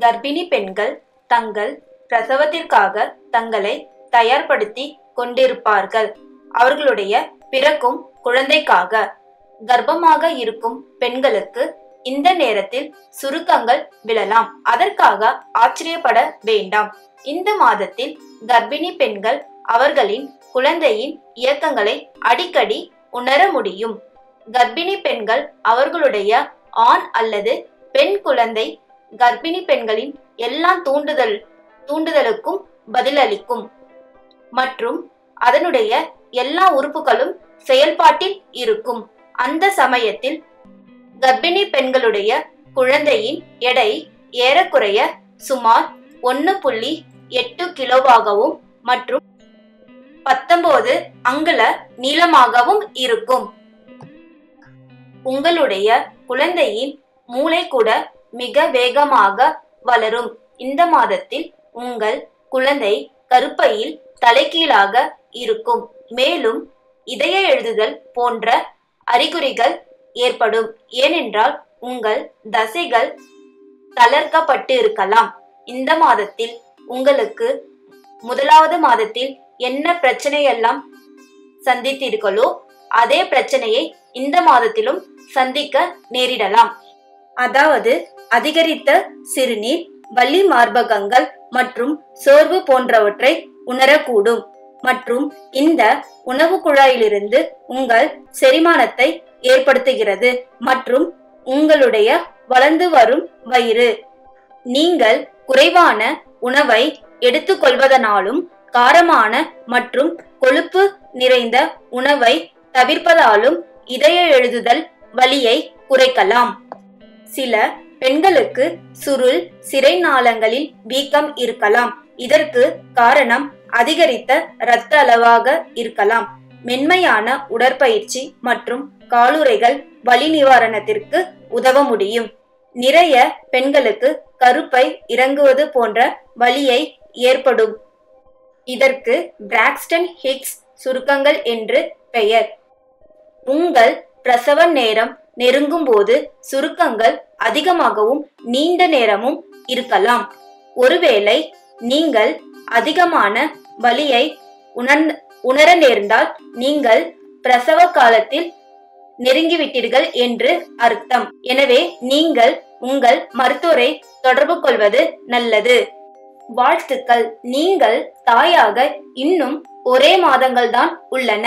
கர்ப்பிணி பெண்கள் தங்கள் பிரசவத்திற்காக தங்களை தயார்படுத்தி கொண்டிருப்பார்கள். அவர்களுடைய பிறக்கும் குழந்தைக்காக. கர்ப்பமாக இருக்கும் பெண்களுக்கு இந்த நேரத்தில் சுருக்கங்கள் விழலாம். அதற்காக ஆச்சரியப்பட வேண்டாம். இந்த மாதத்தில் கர்ப்பிணி பெண்கள் அவர்களின் குழந்தையின் இயக்கங்களை அடிக்கடி உணர முடியும். கர்ப்பிணி பெண்கள் அவர்களுடைய ஆண் அல்லது பெண் குழந்தை கர்ப்பிணி பெண்களின் எல்லா தூண்டுதலுக்கும் பதிலளிக்கும் மற்றும் அதனுடைய எல்லா உறுப்புகளும் செயல்பாட்டில் இருக்கும். அந்த சமயத்தில் கர்ப்பிணி பெண்களுடைய குழந்தையின் எடை ஏறக்குறைய சுமார் 1.8 கிலோவாகவும் மற்றும் 19 அங்குல நீளமாகவும் இருக்கும். உங்களுடைய குழந்தையின் மூளை கூட மிக வேகமாக வளரும். இந்த மாதத்தில் உங்கள் குழந்தை கருப்பையில் தலைகீழாக இருக்கும். மேலும் இதய எழுதுதல் போன்ற அறிகுறிகள் ஏற்படும். ஏனென்றால் உங்கள் தசைகள் தளர்க்கப்பட்டு இருக்கலாம். இந்த மாதத்தில் உங்களுக்கு முதலாவது மாதத்தில் என்ன பிரச்சனையெல்லாம் சந்தித்தீர்களோ அதே பிரச்சனையை இந்த மாதத்திலும் சந்திக்க நேரிடலாம். அதாவது அதிகரித்த சிறுநீர், வலி மார்பகங்கள் மற்றும் சோர்வு போன்றவற்றை உணரக்கூடும். மற்றும் இந்த உணவு குழாயிலிருந்து உங்கள் செரிமானத்தை ஏற்படுத்துகிறது மற்றும் உங்களுடைய வளர்ந்து வரும் வயிறு. நீங்கள் குறைவான உணவை எடுத்துக்கொள்வதனாலும் காரமான மற்றும் கொழுப்பு நிறைந்த உணவை தவிர்ப்பதாலும் இதய எழுதுதல் வலியை குறைக்கலாம். சில பெண்களுக்கு சுருள் சிரை நாளங்களில் வீக்கம் இருக்கலாம். இதற்கு காரணம் அதிகரித்த இரத்த அளவாக இருக்கலாம். மென்மையான உடற்பயிற்சி மற்றும் காலுறைகள் வலி நிவாரணத்திற்கு உதவ முடியும். நிறைய பெண்களுக்கு கருப்பை இறங்குவது போன்ற வலியை ஏற்படும். இதற்கு பிராக்ஸ்டன் ஹிக்ஸ் சுருக்கங்கள் என்று பெயர். உங்கள் பிரசவ நேரம் நெருங்கும் போது சுருக்கங்கள் அதிகமாகவும் நீண்ட நேரமும் இருக்கலாம். ஒருவேளை நீங்கள் அதிகமான வலியை உணர நேர்ந்தால் நீங்கள் பிரசவ காலத்தில் நெருங்கிவிட்டீர்கள் என்று அர்த்தம். எனவே நீங்கள் உங்கள் மருத்துவரை தொடர்பு கொள்வது நல்லது. வாழ்த்துக்கள். நீங்கள் தாயாக இன்னும் ஒரே மாதங்கள் தான் உள்ளன.